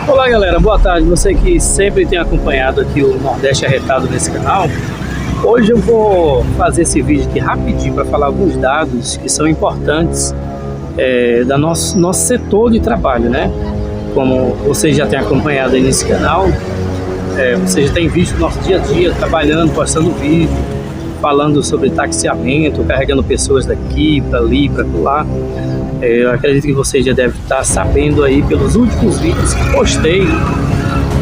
Olá galera, boa tarde. Você que sempre tem acompanhado aqui o Nordeste Arretado nesse canal. Hoje eu vou fazer esse vídeo aqui rapidinho para falar alguns dados que são importantes da nosso setor de trabalho, né? Como vocês já têm acompanhado aí nesse canal, vocês já têm visto o nosso dia a dia trabalhando, postando vídeo, falando sobre taxiamento, carregando pessoas daqui para ali, para lá. Eu acredito que vocês já devem estar sabendo aí pelos últimos vídeos que postei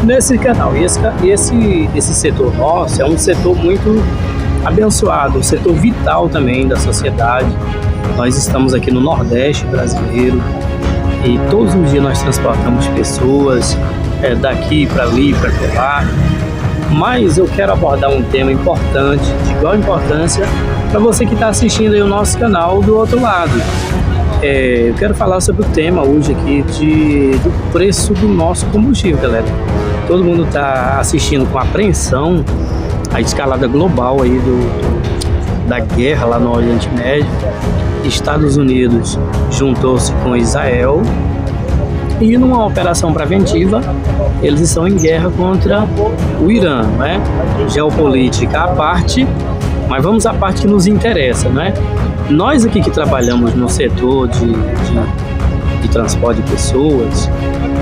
nesse canal. E esse setor nosso é um setor muito abençoado, um setor vital também da sociedade. Nós estamos aqui no Nordeste brasileiro e todos os dias nós transportamos pessoas daqui para ali, para lá. Mas eu quero abordar um tema importante, de igual importância, para você que está assistindo aí o nosso canal do outro lado. Eu quero falar sobre o tema hoje aqui do preço do nosso combustível, galera. Todo mundo está assistindo com apreensão a escalada global aí da guerra lá no Oriente Médio. Estados Unidos juntou-se com Israel e numa operação preventiva eles estão em guerra contra o Irã, né? Geopolítica à parte, mas vamos à parte que nos interessa, né? Nós aqui que trabalhamos no setor de transporte de pessoas,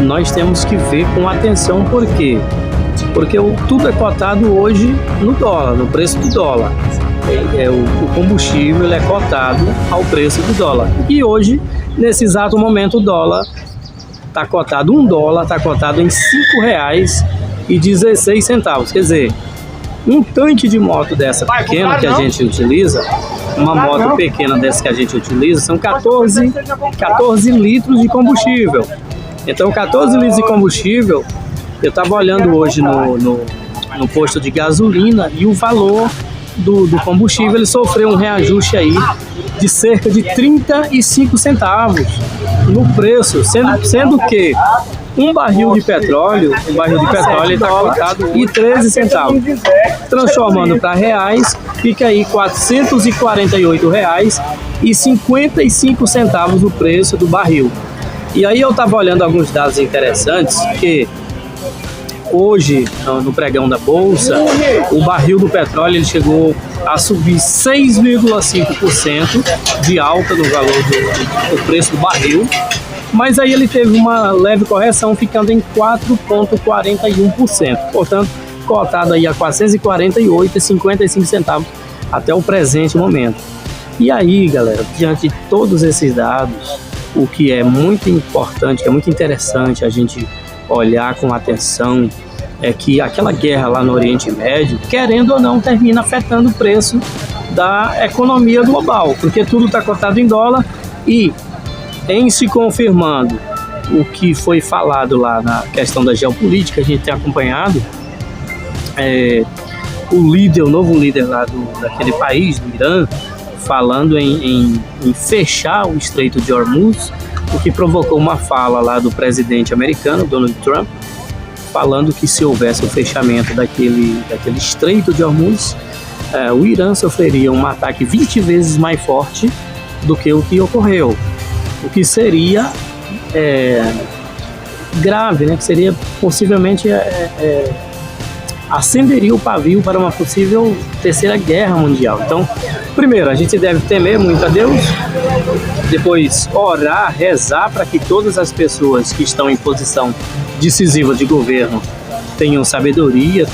nós temos que ver com atenção. Por quê? Porque tudo é cotado hoje no dólar, no preço do dólar. O combustível é cotado ao preço do dólar. E hoje, nesse exato momento, o dólar está cotado, $1 está cotado em R$5,16. Quer dizer, um tanque de moto dessa pequena que a gente utiliza, uma moto pequena dessa que a gente utiliza, são 14 litros de combustível. Então 14 litros de combustível, eu estava olhando hoje no posto de gasolina e o valor do combustível, ele sofreu um reajuste aí de cerca de 35 centavos no preço, sendo que um barril de petróleo está cotado em 13 centavos. Transformando para reais, fica aí R$448,55 o preço do barril. E aí eu estava olhando alguns dados interessantes, que hoje, no pregão da Bolsa, o barril do petróleo ele chegou a subir 6,5% de alta no valor do preço do barril. Mas aí ele teve uma leve correção, ficando em 4,41%. Portanto, cotado aí a R$448,55 até o presente momento. E aí, galera, diante de todos esses dados, o que é muito importante, é muito interessante a gente olhar com atenção, é que aquela guerra lá no Oriente Médio, querendo ou não, termina afetando o preço da economia global, porque tudo está cotado em dólar. E em se confirmando o que foi falado lá na questão da geopolítica, a gente tem acompanhado o novo líder lá daquele país, do Irã, falando em fechar o Estreito de Hormuz, o que provocou uma fala lá do presidente americano, Donald Trump, falando que se houvesse o fechamento daquele Estreito de Hormuz, o Irã sofreria um ataque 20 vezes mais forte do que o que ocorreu. O que seria grave, né? Que seria possivelmente acenderia o pavio para uma possível terceira guerra mundial. Então, primeiro, a gente deve temer muito a Deus, depois orar, rezar para que todas as pessoas que estão em posição decisiva de governo tenham sabedoria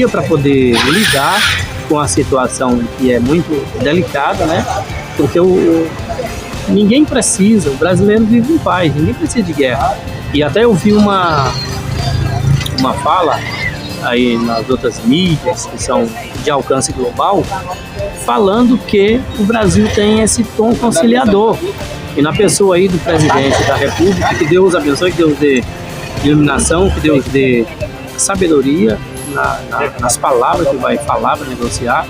para poder lidar com a situação que é muito delicada, né? Porque ninguém precisa, o brasileiro vive em paz, ninguém precisa de guerra. E até eu vi uma fala aí nas outras mídias que são de alcance global, falando que o Brasil tem esse tom conciliador. E na pessoa aí do presidente da República, que Deus abençoe, que Deus dê iluminação, que Deus dê sabedoria nas palavras que vai falar para negociar,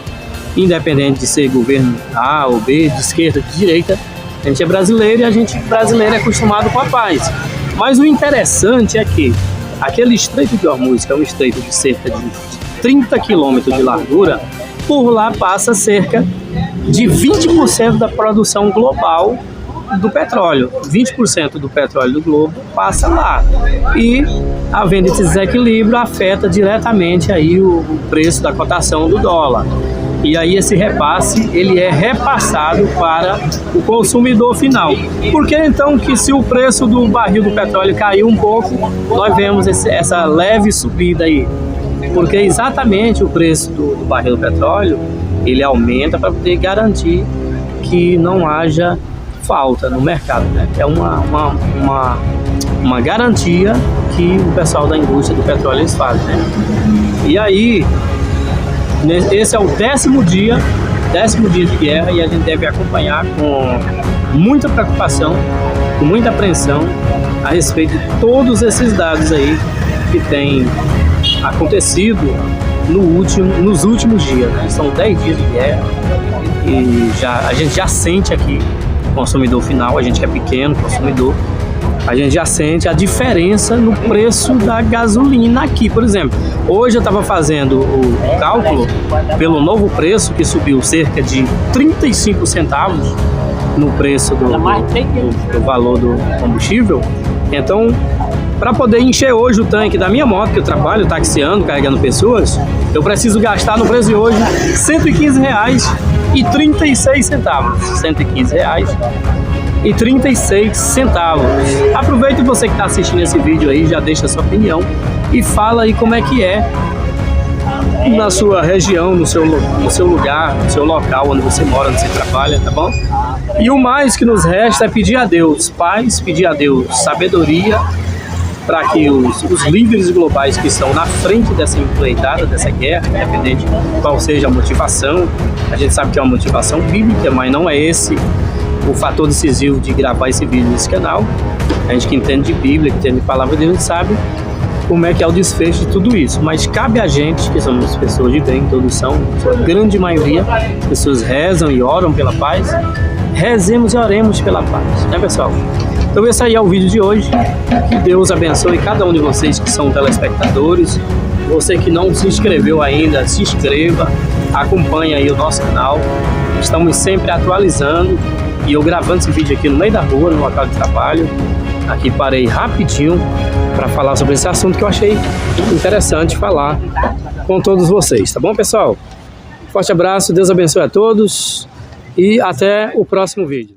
independente de ser governo A ou B, de esquerda, de direita. A gente é brasileiro e a gente brasileiro é acostumado com a paz. Mas o interessante é que aquele Estreito de Hormuz, que é um estreito de cerca de 30 quilômetros de largura, por lá passa cerca de 20% da produção global do petróleo. 20% do petróleo do globo passa lá. E havendo esse desequilíbrio, afeta diretamente aí o preço da cotação do dólar. E aí esse repasse, ele é repassado para o consumidor final. Por que então que se o preço do barril do petróleo caiu um pouco, nós vemos essa leve subida aí? Porque exatamente o preço do barril do petróleo, ele aumenta para poder garantir que não haja falta no mercado, né? É uma garantia que o pessoal da indústria do petróleo eles fazem, né? E aí, esse é o 10º dia de guerra, e a gente deve acompanhar com muita preocupação, com muita apreensão a respeito de todos esses dados aí que têm acontecido nos últimos dias, né? São 10 dias de guerra e a gente já sente aqui, consumidor final, a gente que é pequeno, consumidor, a gente já sente a diferença no preço da gasolina aqui. Por exemplo, hoje eu estava fazendo o cálculo pelo novo preço, que subiu cerca de 35 centavos no preço do valor do combustível. Então, para poder encher hoje o tanque da minha moto, que eu trabalho taxiando, carregando pessoas, eu preciso gastar no preço de hoje R$ 115,36. R$ 115,36. Aproveita você que está assistindo esse vídeo aí, já deixa a sua opinião e fala aí como é que é na sua região, no seu lugar, no seu local onde você mora, onde você trabalha, tá bom? E o mais que nos resta é pedir a Deus paz, pedir a Deus sabedoria, para que os líderes globais que estão na frente dessa empreitada, dessa guerra, independente de qual seja a motivação, a gente sabe que é uma motivação bíblica, mas não é esse o fator decisivo de gravar esse vídeo nesse canal. A gente que entende de Bíblia, que entende de palavra de Deus, sabe como é que é o desfecho de tudo isso. Mas cabe a gente, que somos pessoas de bem, todos são, a grande maioria, pessoas rezam e oram pela paz, rezemos e oremos pela paz, né, pessoal? Então esse aí é o vídeo de hoje. Que Deus abençoe cada um de vocês que são telespectadores. Você que não se inscreveu ainda, se inscreva, acompanhe aí o nosso canal. Estamos sempre atualizando e eu gravando esse vídeo aqui no meio da rua, no local de trabalho. Aqui parei rapidinho para falar sobre esse assunto que eu achei interessante falar com todos vocês, tá bom, pessoal? Forte abraço, Deus abençoe a todos e até o próximo vídeo.